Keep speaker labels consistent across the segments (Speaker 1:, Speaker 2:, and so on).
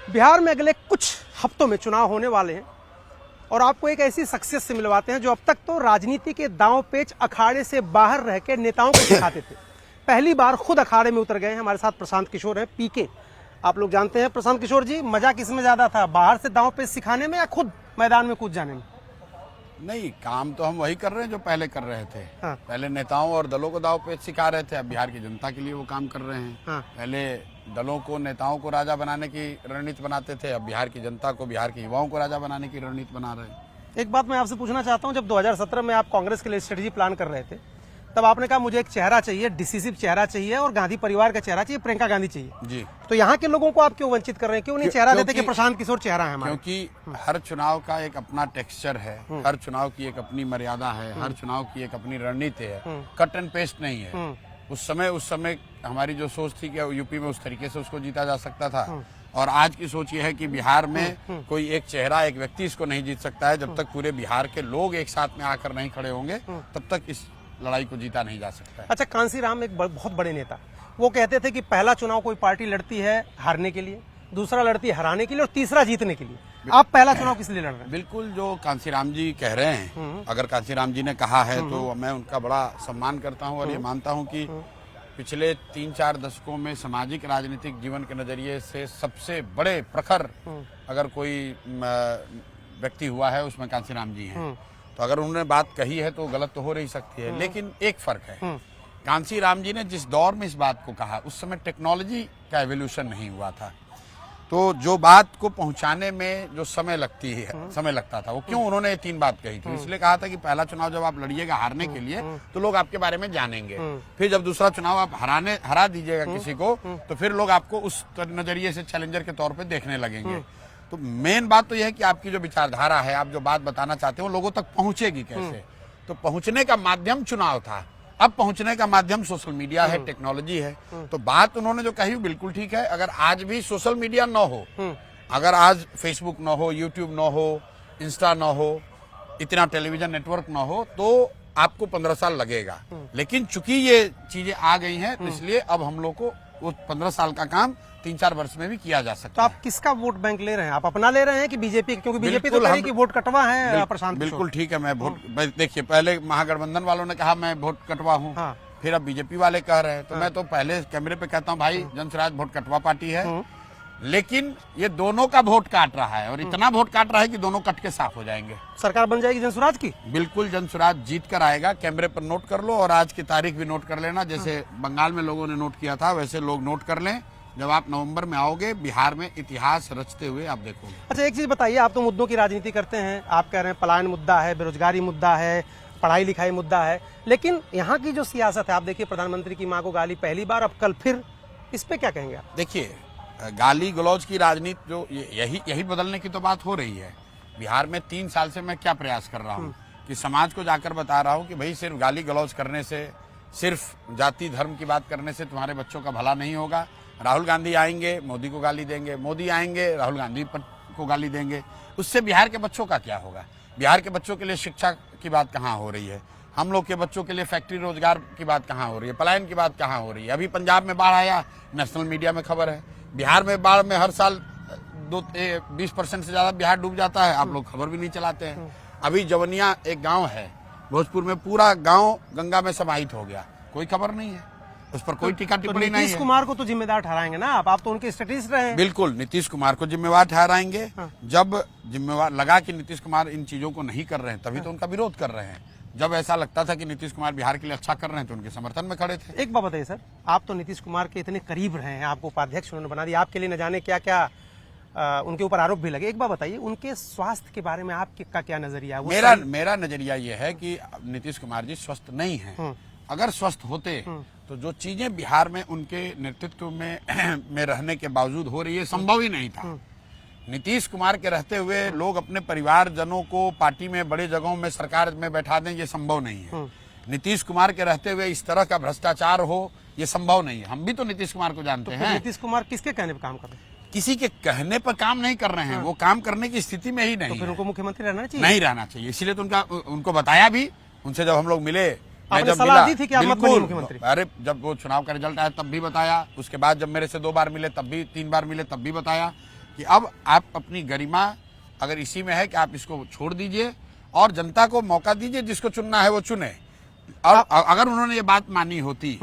Speaker 1: बिहार में अगले कुछ हफ्तों में चुनाव होने वाले हैं और आपको एक ऐसी शख्सियत से मिलवाते हैं जो अब तक तो राजनीति के दांव पेच अखाड़े से बाहर रह के नेताओं को दिखाते थे। पहली बार खुद अखाड़े में उतर गए हैं। हमारे साथ प्रशांत किशोर हैं, पीके। आप लोग जानते हैं प्रशांत किशोर जी, मजा किसमें ज्यादा था, बाहर से दांव पेच सिखाने में या खुद मैदान में कूद जाने में?
Speaker 2: नहीं, काम तो हम वही कर रहे हैं जो पहले कर रहे थे।
Speaker 1: हाँ।
Speaker 2: पहले नेताओं और दलों को दाव पेच सिखा रहे थे, अब बिहार की जनता के लिए वो काम कर रहे हैं।
Speaker 1: हाँ।
Speaker 2: पहले दलों को, नेताओं को राजा बनाने की रणनीति बनाते थे, अब बिहार की जनता को, बिहार के युवाओं को राजा बनाने की रणनीति बना रहे हैं।
Speaker 1: एक बात मैं आपसे पूछना चाहता हूं, जब 2017 में आप कांग्रेस के लिए स्ट्रेटेजी प्लान कर रहे थे तब आपने कहा मुझे एक चेहरा चाहिए, डिसिसिव चेहरा चाहिए और गांधी परिवार का चेहरा चाहिए, प्रियंका गांधी चाहिए
Speaker 2: जी।
Speaker 1: तो यहाँ के लोगों को आप क्यों वंचित कर रहे हैं, क्यों नहीं चेहरा देते कि प्रशांत किशोर चेहरा है हमारा?
Speaker 2: क्योंकि हर चुनाव का एक अपना टेक्सचर है, हर चुनाव की एक अपनी मर्यादा है, हर चुनाव की एक अपनी रणनीति है, कट एंड पेस्ट नहीं है। उस समय हमारी जो सोच थी कि यूपी में उस तरीके से उसको जीता जा सकता था, और आज की सोच ये है कि बिहार में कोई एक चेहरा, एक व्यक्ति इसको नहीं जीत सकता है। जब तक पूरे बिहार के लोग एक साथ में आकर नहीं खड़े होंगे तब तक इस लड़ाई को जीता नहीं जा सकता है।
Speaker 1: अच्छा, कांसीराम एक बहुत बड़े नेता, वो कहते थे कि पहला चुनाव कोई पार्टी लड़ती है हारने के लिए, दूसरा लड़ती है हराने के लिए और तीसरा जीतने के लिए। आप पहला चुनाव किस लिए लड़ रहे हैं?
Speaker 2: बिल्कुल, जो कांसीराम जी कह रहे हैं, अगर कांसीराम जी ने कहा है तो मैं उनका बड़ा सम्मान करता हूं और ये मानता हूं कि पिछले 3-4 दशकों में सामाजिक राजनीतिक जीवन के नजरिए से सबसे बड़े प्रखर अगर कोई व्यक्ति हुआ है उसमें कांसीराम जी हैं। तो अगर उन्होंने बात कही है तो गलत तो हो नहीं सकती है, लेकिन एक फर्क है, कांसीराम जी ने जिस दौर में इस बात को कहा उस समय टेक्नोलॉजी का एवोल्यूशन नहीं हुआ था, तो जो बात को पहुंचाने में जो समय लगता था, वो क्यों उन्होंने 3 बात कही थी। इसलिए कहा था कि पहला चुनाव जब आप लड़िएगा हारने के लिए तो लोग आपके बारे में जानेंगे, फिर जब दूसरा चुनाव आप हरा दीजिएगा किसी को तो फिर लोग आपको उस नजरिए से चैलेंजर के तौर पे देखने लगेंगे। तो मेन बात तो यह है कि आपकी जो विचारधारा है, आप जो बात बताना चाहते हो लोगों तक पहुंचेगी कैसे। तो पहुंचने का माध्यम चुनाव था, अब पहुंचने का माध्यम सोशल मीडिया है, टेक्नोलॉजी है। तो बात उन्होंने जो कही बिल्कुल ठीक है। अगर आज भी सोशल मीडिया न हो, अगर आज फेसबुक न हो, यूट्यूब न हो, इंस्टा न हो, इतना टेलीविजन नेटवर्क न हो, तो आपको 15 साल लगेगा। लेकिन चूंकि ये चीजें आ गई हैं तो इसलिए अब हम लोग को वो 15 साल का काम 3-4 वर्ष में भी किया जा सकता
Speaker 1: है। तो आप किसका वोट बैंक ले रहे हैं? आप अपना ले रहे हैं कि बीजेपी? क्योंकि बीजेपी तो कही कि वोट कटवा है प्रशांत।
Speaker 2: बिल्कुल ठीक है, मैं वोट, देखिए पहले महागठबंधन वालों ने कहा मैं वोट कटवा हूँ, हाँ। फिर अब बीजेपी वाले कह रहे हैं, तो मैं तो पहले कैमरे पे कहता हूँ भाई जनसुराज वोट कटवा पार्टी है, लेकिन ये दोनों का वोट काट रहा है और इतना वोट काट रहा है कि दोनों कट के साफ हो जाएंगे। सरकार बन जाएगी जनसुराज की? बिल्कुल, जनसुराज जीत कर आएगा। कैमरे पर नोट कर लो और आज की तारीख भी नोट कर लेना, जैसे बंगाल में लोगों ने नोट किया था वैसे लोग नोट कर लें। जब आप नवंबर में आओगे बिहार में इतिहास रचते हुए आप देखोगे।
Speaker 1: अच्छा, एक चीज बताइए, आप तो मुद्दों की राजनीति करते हैं, आप कह रहे हैं पलायन मुद्दा है, बेरोजगारी मुद्दा है, पढ़ाई लिखाई मुद्दा है, लेकिन यहाँ की जो सियासत है, आप देखिए प्रधानमंत्री की मां को गाली पहली बार, अब कल फिर, इस पे क्या कहेंगे आप?
Speaker 2: देखिए, गाली गलौज की राजनीति जो यही बदलने की तो बात हो रही है। बिहार में 3 साल से मैं क्या प्रयास कर रहा हूँ कि समाज को जाकर बता रहा हूँ कि भाई सिर्फ गाली गलौज करने से, सिर्फ जाति धर्म की बात करने से तुम्हारे बच्चों का भला नहीं होगा। राहुल गांधी आएंगे, मोदी को गाली देंगे, मोदी आएंगे, राहुल गांधी को गाली देंगे, उससे बिहार के बच्चों का क्या होगा? बिहार के बच्चों के लिए शिक्षा की बात कहाँ हो रही है? हम लोग के बच्चों के लिए फैक्ट्री रोजगार की बात कहाँ हो रही है? पलायन की बात कहाँ हो रही है? अभी पंजाब में बाढ़ आया, नेशनल मीडिया में खबर है। बिहार में बाढ़ में हर साल 20% से ज्यादा बिहार डूब जाता है, आप लोग खबर भी नहीं चलाते हैं। अभी जवनिया एक गाँव है भोजपुर में, पूरा गाँव गंगा में समाहित हो गया, कोई खबर नहीं है, उस पर कोई टीका टिप्पणी नहीं है।
Speaker 1: नीतीश कुमार को तो जिम्मेदार ठहराएंगे ना आप तो उनके स्टेटिस्ट रहे हैं।
Speaker 2: बिल्कुल, नीतीश कुमार को जिम्मेवार ठहराएंगे। हाँ। जब जिम्मेवार लगा कि नीतीश कुमार इन चीजों को नहीं कर रहे हैं तभी तो उनका विरोध कर रहे हैं। जब ऐसा लगता था कि नीतीश कुमार बिहार के लिए अच्छा कर रहे हैं तो उनके समर्थन में खड़े थे।
Speaker 1: एक बात बताइए सर, आप तो नीतीश कुमार के इतने करीब रहे हैं, आपको उपाध्यक्ष उन्होंने बना दिया, आपके लिए न जाने क्या क्या उनके ऊपर आरोप भी लगे। एक बात बताइए, उनके स्वास्थ्य के बारे में आपका क्या नजरिया है?
Speaker 2: मेरा नजरिया ये है कि नीतीश कुमार जी स्वस्थ नहीं है। अगर स्वस्थ होते तो जो चीजें बिहार में उनके नेतृत्व में रहने के बावजूद हो रही है, संभव ही नहीं था। नीतीश कुमार के रहते हुए लोग अपने परिवारजनों को पार्टी में बड़े जगहों में सरकार में बैठा दें, ये संभव नहीं है। नीतीश कुमार के रहते हुए इस तरह का भ्रष्टाचार हो, ये संभव नहीं है। हम भी तो नीतीश कुमार को जानते हैं।
Speaker 1: नीतीश कुमार किसके कहने पर काम कर रहे हैं?
Speaker 2: किसी के कहने पर काम नहीं कर रहे हैं, वो काम करने की स्थिति में ही नहीं।
Speaker 1: तो फिर उनको मुख्यमंत्री रहना चाहिए?
Speaker 2: नहीं रहना चाहिए, इसीलिए तो उनको बताया भी। उनसे जब हम लोग मिले,
Speaker 1: जब सलाह दी थी कि आप मत बनिए मुख्यमंत्री।
Speaker 2: अरे जब वो चुनाव का रिजल्ट आया तब भी बताया, उसके बाद जब मेरे से 2 बार मिले तब भी, 3 बार मिले तब भी बताया कि अब आप अपनी गरिमा अगर इसी में है कि आप इसको छोड़ दीजिए और जनता को मौका दीजिए, जिसको चुनना है वो चुने। और अगर उन्होंने ये बात मानी होती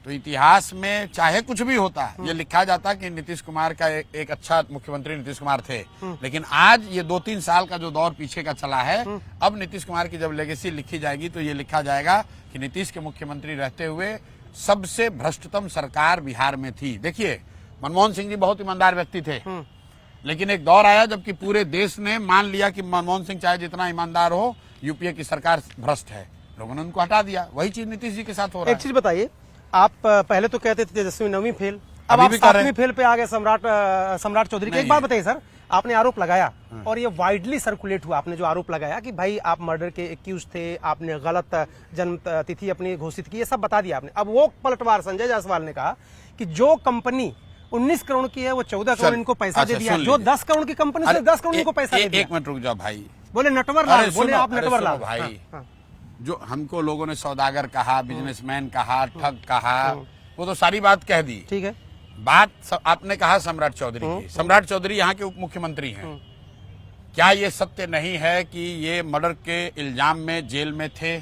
Speaker 2: तो इतिहास में चाहे कुछ भी होता, ये लिखा जाता कि नीतीश कुमार का एक अच्छा मुख्यमंत्री नीतीश कुमार थे। लेकिन आज ये 2-3 साल का जो दौर पीछे का चला है, अब नीतीश कुमार की जब लेगेसी लिखी जाएगी तो ये लिखा जाएगा कि नीतीश के मुख्यमंत्री रहते हुए सबसे भ्रष्टतम सरकार बिहार में थी। देखिए, मनमोहन सिंह जी बहुत ईमानदार व्यक्ति थे, लेकिन एक दौर आया जबकि पूरे देश ने मान लिया कि मनमोहन सिंह चाहे जितना ईमानदार हो, यूपीए की सरकार भ्रष्ट है, लोगों ने उनको हटा दिया। वही चीज नीतीश जी के साथ हो रहा है।
Speaker 1: एक चीज बताइए, आप पहले तो कहते थे तेजस्वी 9वीं फेल, अब
Speaker 2: अभी
Speaker 1: आप
Speaker 2: भी कर रहे
Speaker 1: 7वीं फेल पे आ गए सम्राट चौधरी के। एक बात बताइए सर, आपने आरोप लगाया और ये वाइडली सर्कुलेट हुआ, आपने जो आरोप लगाया कि भाई आप मर्डर के एक्यूज थे, आपने गलत जन्म तिथि अपनी घोषित की, ये सब बता दिया आपने। अब वो पलटवार संजय जायसवाल ने कहा कि जो कंपनी 19 करोड़ की है वो 14 करोड़ इनको पैसा दे दिया, जो 10 करोड़ की कंपनी से 10 करोड़ इनको पैसा दे दिया।
Speaker 2: एक मिनट रुक जाओ भाई,
Speaker 1: बोले नटवर लाल, बोले आप नटवर लाल
Speaker 2: भाई। जो हमको लोगों ने सौदागर कहा, बिजनेसमैन कहा, ठग कहा, वो तो सारी बात कह दी।
Speaker 1: ठीक है,
Speaker 2: बात आपने कहा सम्राट चौधरी की। सम्राट चौधरी यहाँ के उप मुख्यमंत्री हैं। क्या ये सत्य नहीं है कि ये मर्डर के इल्जाम में जेल में थे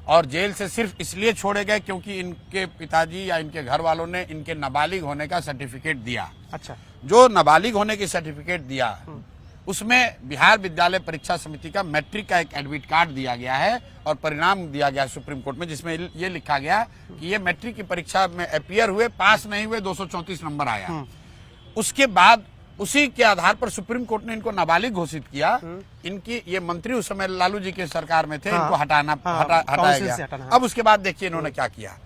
Speaker 2: और जेल से सिर्फ इसलिए छोड़े गए क्योंकि इनके पिताजी या इनके घर वालों ने इनके नाबालिग होने का सर्टिफिकेट दिया?
Speaker 1: अच्छा,
Speaker 2: जो नाबालिग होने की सर्टिफिकेट दिया उसमें बिहार विद्यालय परीक्षा समिति का मैट्रिक का एक एडमिट कार्ड दिया गया है और परिणाम दिया गया सुप्रीम कोर्ट में, जिसमें ये लिखा गया कि ये मैट्रिक की परीक्षा में अपीयर हुए, पास नहीं हुए, 234 नंबर आया। उसके बाद उसी के आधार पर सुप्रीम कोर्ट ने इनको नाबालिग घोषित किया। इनकी ये मंत्री उस समय लालू जी के सरकार में थे, इनको हटाया गया। अब उसके बाद देखिए इन्होंने क्या किया।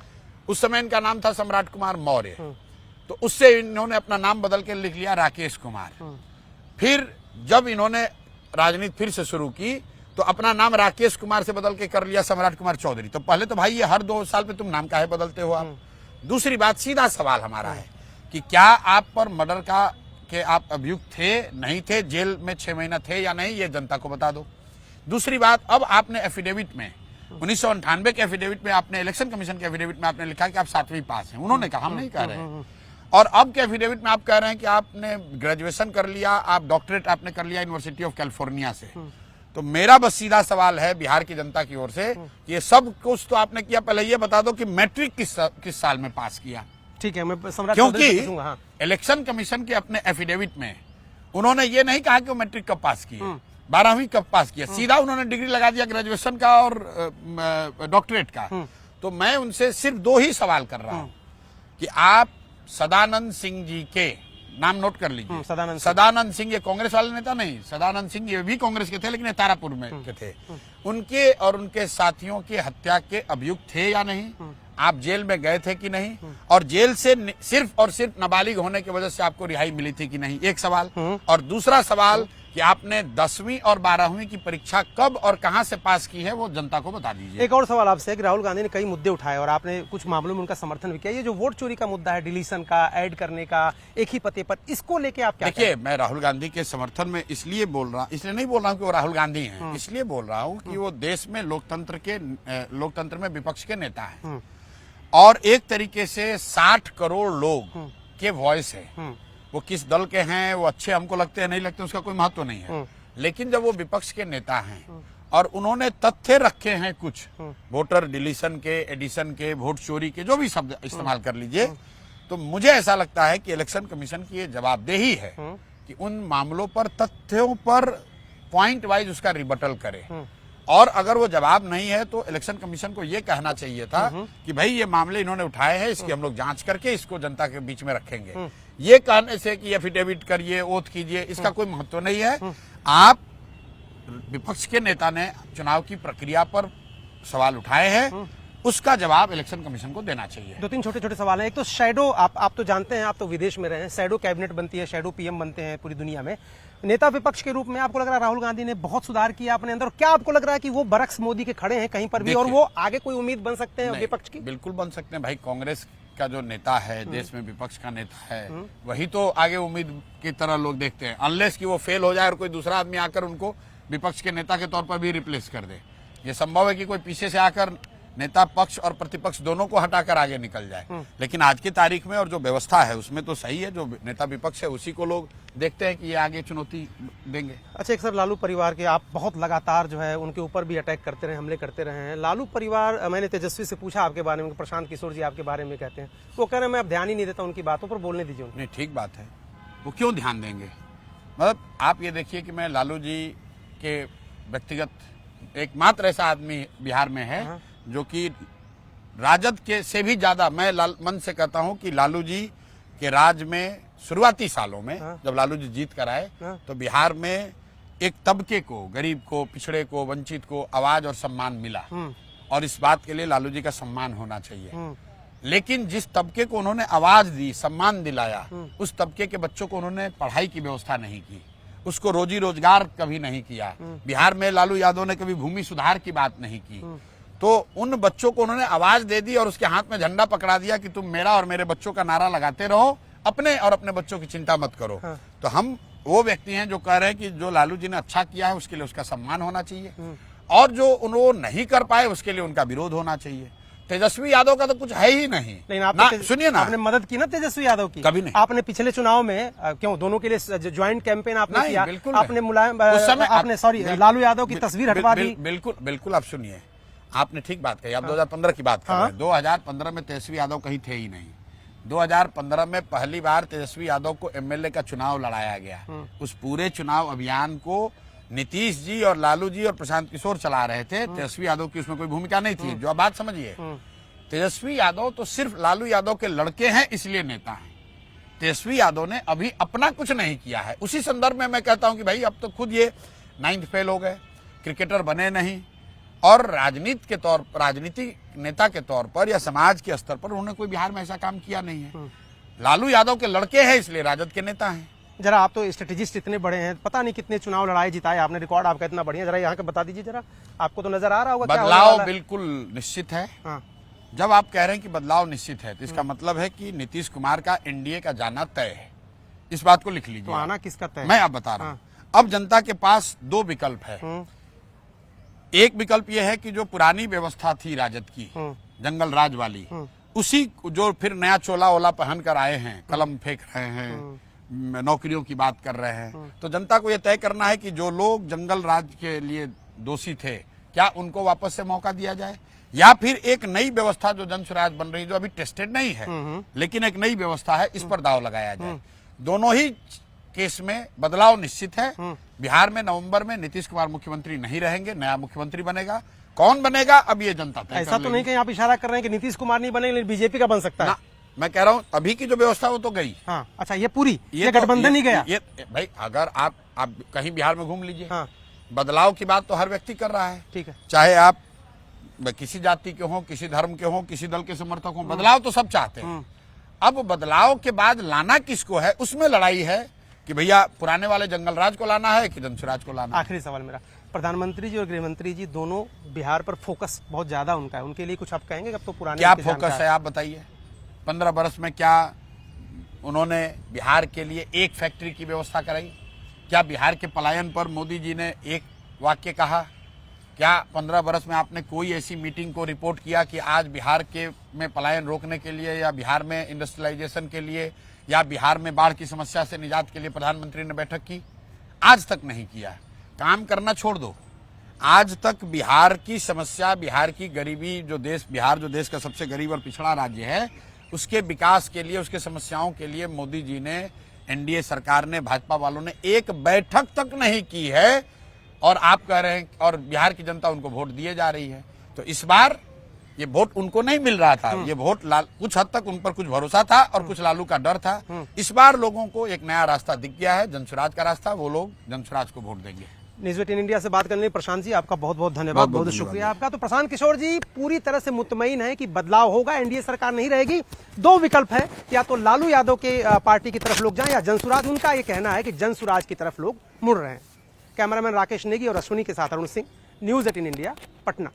Speaker 2: उस समय इनका नाम था सम्राट कुमार मौर्य, तो उससे इन्होंने अपना नाम बदल के लिख लिया राकेश कुमार। फिर जब इन्होंने राजनीति फिर से शुरू की तो अपना नाम राकेश कुमार से बदल के कर लिया सम्राट कुमार चौधरी। तो पहले तो भाई ये हर 2 साल पे तुम नाम काहे बदलते हो आप? दूसरी बात, सीधा सवाल हमारा है कि क्या आप पर मर्डर का के आप अभियुक्त थे, नहीं थे, जेल में 6 महीना थे या नहीं, ये जनता को बता दो। दूसरी बात, अब आपने एफिडेविट में 1998 के एफिडेविट में, आपने इलेक्शन कमीशन के एफिडेविट में आपने लिखा कि आप 7वीं पास हैं। उन्होंने कहा, हम नहीं कह रहे हैं। और अब के एफिडेविट में आप कह रहे हैं कि आपने ग्रेजुएशन कर लिया, आप डॉक्टरेट आपने कर लिया यूनिवर्सिटी ऑफ कैलिफोर्निया से। तो मेरा बस सीधा सवाल है बिहार की जनता की ओर से कि ये सब कुछ तो आपने किया, पहले ये बता दो कि मैट्रिक किस साल में पास किया?
Speaker 1: ठीक है, मैं सम्राट
Speaker 2: क्योंकि
Speaker 1: हाँ।
Speaker 2: इलेक्शन कमीशन के अपने एफिडेविट में उन्होंने ये नहीं कहा कि वो मैट्रिक कब पास किया, 12वीं कब पास किया, सीधा उन्होंने डिग्री लगा दिया ग्रेजुएशन का और डॉक्टरेट का। तो मैं उनसे सिर्फ 2 ही सवाल कर रहा हूं कि आप सदानंद सिंह जी के नाम नोट कर लीजिए। सदानंद सिंह ये कांग्रेस वाले नेता नहीं, सदानंद सिंह ये भी कांग्रेस के थे लेकिन तारापुर में के थे। उनके और उनके साथियों के हत्या के अभियुक्त थे या नहीं? आप जेल में गए थे कि नहीं? और जेल से सिर्फ और सिर्फ नाबालिग होने की वजह से आपको रिहाई मिली थी कि नहीं? एक सवाल। और दूसरा सवाल कि आपने 10वीं और 12वीं की परीक्षा कब और कहां से पास की है, वो जनता को बता दीजिए।
Speaker 1: एक और सवाल आपसे कि राहुल गांधी ने कई मुद्दे उठाए और आपने कुछ मामलों में उनका समर्थन भी किया। ये जो वोट चोरी का मुद्दा है, डिलीशन का, ऐड करने का एक ही पते पर, इसको लेके आप क्या?
Speaker 2: देखिए, मैं राहुल गांधी के समर्थन में इसलिए नहीं बोल रहा हूँ कि वो राहुल गांधी हैं, इसलिए बोल रहा हूँ कि वो देश में लोकतंत्र में विपक्ष के नेता हैं और एक तरीके से 60 करोड़ लोग के वॉइस है। वो किस दल के हैं, वो अच्छे हमको लगते हैं नहीं लगते, उसका कोई महत्व नहीं है। लेकिन जब वो विपक्ष के नेता हैं और उन्होंने तथ्य रखे हैं कुछ, वोटर डिलीशन के, एडिशन के, वोट चोरी के, जो भी शब्द इस्तेमाल कर लीजिए, तो मुझे ऐसा लगता है कि इलेक्शन कमीशन की ये जवाबदेही है कि उन मामलों पर, तथ्यों पर पॉइंट वाइज उसका रिबटल करे। और अगर वो जवाब नहीं है तो इलेक्शन कमीशन को ये कहना चाहिए था कि भाई ये मामले इन्होंने उठाए हैं, इसकी हम लोग जांच करके इसको जनता के बीच में रखेंगे। ये कहने से कि एफिडेविट करिए, ओथ कीजिए, इसका कोई महत्व नहीं है। आप विपक्ष के नेता ने चुनाव की प्रक्रिया पर सवाल उठाए हैं, उसका जवाब इलेक्शन कमीशन को देना चाहिए।
Speaker 1: 2-3 छोटे-छोटे सवाल हैं। एक तो शैडो, आप तो जानते हैं, आप तो विदेश में रहे हैं, शैडो कैबिनेट बनती है, शैडो पीएम बनते हैं पूरी दुनिया में। नेता विपक्ष के रूप में आपको लग रहा है राहुल गांधी ने बहुत सुधार किया अपने अंदर? क्या आपको लग रहा है कि वो बरक्स मोदी के खड़े हैं कहीं पर भी और वो आगे कोई उम्मीद बन सकते हैं विपक्ष की?
Speaker 2: बिल्कुल बन सकते हैं भाई। कांग्रेस का जो नेता है, देश में विपक्ष का नेता है, वही तो आगे उम्मीद की तरह लोग देखते हैं। अनलेस कि वो फेल हो जाए और कोई दूसरा आदमी आकर उनको विपक्ष के नेता के तौर पर भी रिप्लेस कर दे। ये संभव है कि कोई पीछे से आकर नेता पक्ष और प्रतिपक्ष दोनों को हटाकर आगे निकल जाए। लेकिन आज की तारीख में और जो व्यवस्था है उसमें तो सही है, जो नेता विपक्ष है उसी को लोग देखते हैं कि ये आगे चुनौती देंगे।
Speaker 1: अच्छा, एक सर लालू परिवार के आप बहुत लगातार जो है उनके ऊपर भी अटैक करते रहे, हमले करते रहे हैं। लालू परिवार, मैंने तेजस्वी से पूछा आपके बारे में, प्रशांत किशोर जी आपके बारे में कहते हैं, वो कह रहे हैं मैं अब ध्यान ही नहीं देता उनकी बातों पर, बोलने दीजिए उनको।
Speaker 2: नहीं, ठीक बात है, वो क्यों ध्यान देंगे? मतलब आप ये देखिए कि मैं लालू जी के व्यक्तिगत एकमात्र ऐसा आदमी बिहार में है जो कि राजद के से भी ज्यादा, मैं मन से कहता हूं कि लालू जी के राज में शुरुआती सालों में जब लालू जी जीत कर आए तो बिहार में एक तबके को, गरीब को, पिछड़े को, वंचित को आवाज और सम्मान मिला, और इस बात के लिए लालू जी का सम्मान होना चाहिए। लेकिन जिस तबके को उन्होंने आवाज दी, सम्मान दिलाया, उस तबके के बच्चों को उन्होंने पढ़ाई की व्यवस्था नहीं की, उसको रोजी रोजगार कभी नहीं किया। बिहार में लालू यादव ने कभी भूमि सुधार की बात नहीं की। तो उन बच्चों को उन्होंने आवाज दे दी और उसके हाथ में झंडा पकड़ा दिया कि तुम मेरा और मेरे बच्चों का नारा लगाते रहो, अपने और अपने बच्चों की चिंता मत करो। तो हम वो व्यक्ति हैं जो कह रहे हैं कि जो लालू जी ने अच्छा किया है उसके लिए उसका सम्मान होना चाहिए, और जो उन्होंने नहीं कर पाए उसके लिए उनका विरोध होना चाहिए। तेजस्वी यादव का तो कुछ है ही नहीं।
Speaker 1: लेकिन आपने
Speaker 2: सुनिए ना,
Speaker 1: आपने मदद की ना तेजस्वी यादव की?
Speaker 2: कभी नहीं।
Speaker 1: आपने पिछले चुनाव में क्यों दोनों के लिए ज्वाइंट कैंपेन आपने किया?
Speaker 2: बिल्कुल
Speaker 1: आपने मुलायम,
Speaker 2: उस समय
Speaker 1: आपने सॉरी लालू यादव की तस्वीर हटवा दी।
Speaker 2: बिल्कुल बिल्कुल, आप सुनिए, आपने ठीक बात कही। आप 2015 की बात कर रहे हैं। 2015 में तेजस्वी यादव कहीं थे ही नहीं। 2015 में पहली बार तेजस्वी यादव को एमएलए का चुनाव लड़ाया गया। उस पूरे चुनाव अभियान को नीतीश जी और लालू जी और प्रशांत किशोर चला रहे थे। तेजस्वी यादव की उसमें कोई भूमिका नहीं थी। जो आप बात समझिए, तेजस्वी यादव तो सिर्फ लालू यादव के लड़के हैं इसलिए नेता हैं। तेजस्वी यादव ने अभी अपना कुछ नहीं किया है। उसी संदर्भ में मैं कहता हूं कि भाई अब तो खुद ये 9th फेल हो गए, क्रिकेटर बने नहीं, और राजनीतिक नेता के तौर पर या समाज के स्तर पर उन्होंने कोई बिहार में ऐसा काम किया नहीं है। लालू यादव के लड़के हैं इसलिए राजद के नेता हैं।
Speaker 1: जरा आप तो स्ट्रेटेजिस्ट इतने बड़े हैं, पता नहीं कितने चुनाव लड़ाए जिताए आपने, रिकॉर्ड आपका इतना बढ़िया, जरा यहाँ के बता दीजिए जरा, आपको तो नजर आ रहा होगा क्या होने
Speaker 2: बदलाव
Speaker 1: वाला है?
Speaker 2: बिल्कुल निश्चित है।
Speaker 1: हाँ।
Speaker 2: जब आप कह रहे हैं कि बदलाव निश्चित है तो इसका मतलब है कि नीतीश कुमार का एनडीए का जाना तय है। इस बात को लिख लीजिए।
Speaker 1: तो आना किसका तय?
Speaker 2: मैं आप बता रहा हूं। अब जनता के पास दो विकल्प है। एक विकल्प यह है कि जो पुरानी व्यवस्था थी राजद की, जंगल राज वाली, उसी जो फिर नया चोला ओला पहन कर आए हैं, कलम फेंक रहे हैं, नौकरियों की बात कर रहे हैं, तो जनता को यह तय करना है कि जो लोग जंगल राज के लिए दोषी थे क्या उनको वापस से मौका दिया जाए, या फिर एक नई व्यवस्था जो जन स्वराज बन रही, जो अभी टेस्टेड नहीं है लेकिन एक नई व्यवस्था है, इस पर दाव लगाया जाए। दोनों ही केस में बदलाव निश्चित है। बिहार में नवंबर में नीतीश कुमार मुख्यमंत्री नहीं रहेंगे, नया मुख्यमंत्री बनेगा। कौन बनेगा अब ये जनता तय
Speaker 1: ऐसा तो नहीं कि आप इशारा कर रहे हैं कि नीतीश कुमार नहीं बनेंगे, बीजेपी का बन सकता है?
Speaker 2: मैं कह रहा हूं अभी की जो व्यवस्था वो तो गई।
Speaker 1: हाँ, अच्छा, ये पूरी ये गठबंधन ही गया।
Speaker 2: ये भाई अगर आप कहीं बिहार में घूम लीजिए, बदलाव की बात तो हर व्यक्ति कर रहा है।
Speaker 1: ठीक है,
Speaker 2: चाहे आप किसी जाति के हों, किसी धर्म के हों, किसी दल के समर्थक हों, बदलाव तो सब चाहते हैं। अब बदलाव के बाद लाना किसको है, उसमें लड़ाई है कि भैया पुराने वाले जंगल राज को लाना है कि जनसुराज को लाना है।
Speaker 1: आखिरी सवाल मेरा, प्रधानमंत्री जी और गृह मंत्री जी दोनों बिहार पर फोकस बहुत ज्यादा उनका है, उनके लिए कुछ आप कहेंगे? अब तो पुराने
Speaker 2: क्या फोकस है आप बताइए। 15 बरस में क्या उन्होंने बिहार के लिए एक फैक्ट्री की व्यवस्था कराई? क्या बिहार के पलायन पर मोदी जी ने एक वाक्य कहा? क्या 15 बरस में आपने कोई ऐसी मीटिंग को रिपोर्ट किया कि आज बिहार के में पलायन रोकने के लिए, या बिहार में इंडस्ट्रियलाइजेशन के लिए, या बिहार में बाढ़ की समस्या से निजात के लिए प्रधानमंत्री ने बैठक की? आज तक नहीं किया। काम करना छोड़ दो। आज तक बिहार की समस्या, बिहार की गरीबी, बिहार जो देश का सबसे गरीब और पिछड़ा राज्य है, उसके विकास के लिए, उसके समस्याओं के लिए मोदी जी ने, एनडीए सरकार ने, भाजपा वालों ने एक बैठक तक नहीं की है। और आप कह रहे हैं, और बिहार की जनता उनको वोट दिए जा रही है। तो इस बार ये वोट उनको नहीं मिल रहा था, ये वोट कुछ हद तक उन पर कुछ भरोसा था और कुछ लालू का डर था। इस बार लोगों को एक नया रास्ता दिख गया है, जनसुराज का रास्ता। वो लोग जनसुराज को वोट देंगे। न्यूज़ 18 इंडिया से बात करने के लिए प्रशांत जी आपका बहुत बहुत धन्यवाद, बहुत शुक्रिया आपका। तो प्रशांत किशोर जी पूरी तरह से मुतमईन है कि बदलाव होगा, एनडीए सरकार नहीं रहेगी। दो विकल्प है, या तो लालू यादव के पार्टी की तरफ लोग जाएं, या जनसुराज। उनका ये कहना है कि जनसुराज की तरफ लोग मुड़ रहे हैं। कैमरामैन राकेश नेगी और अश्विनी के साथ अरुण सिंह, न्यूज़ 18 इंडिया, पटना।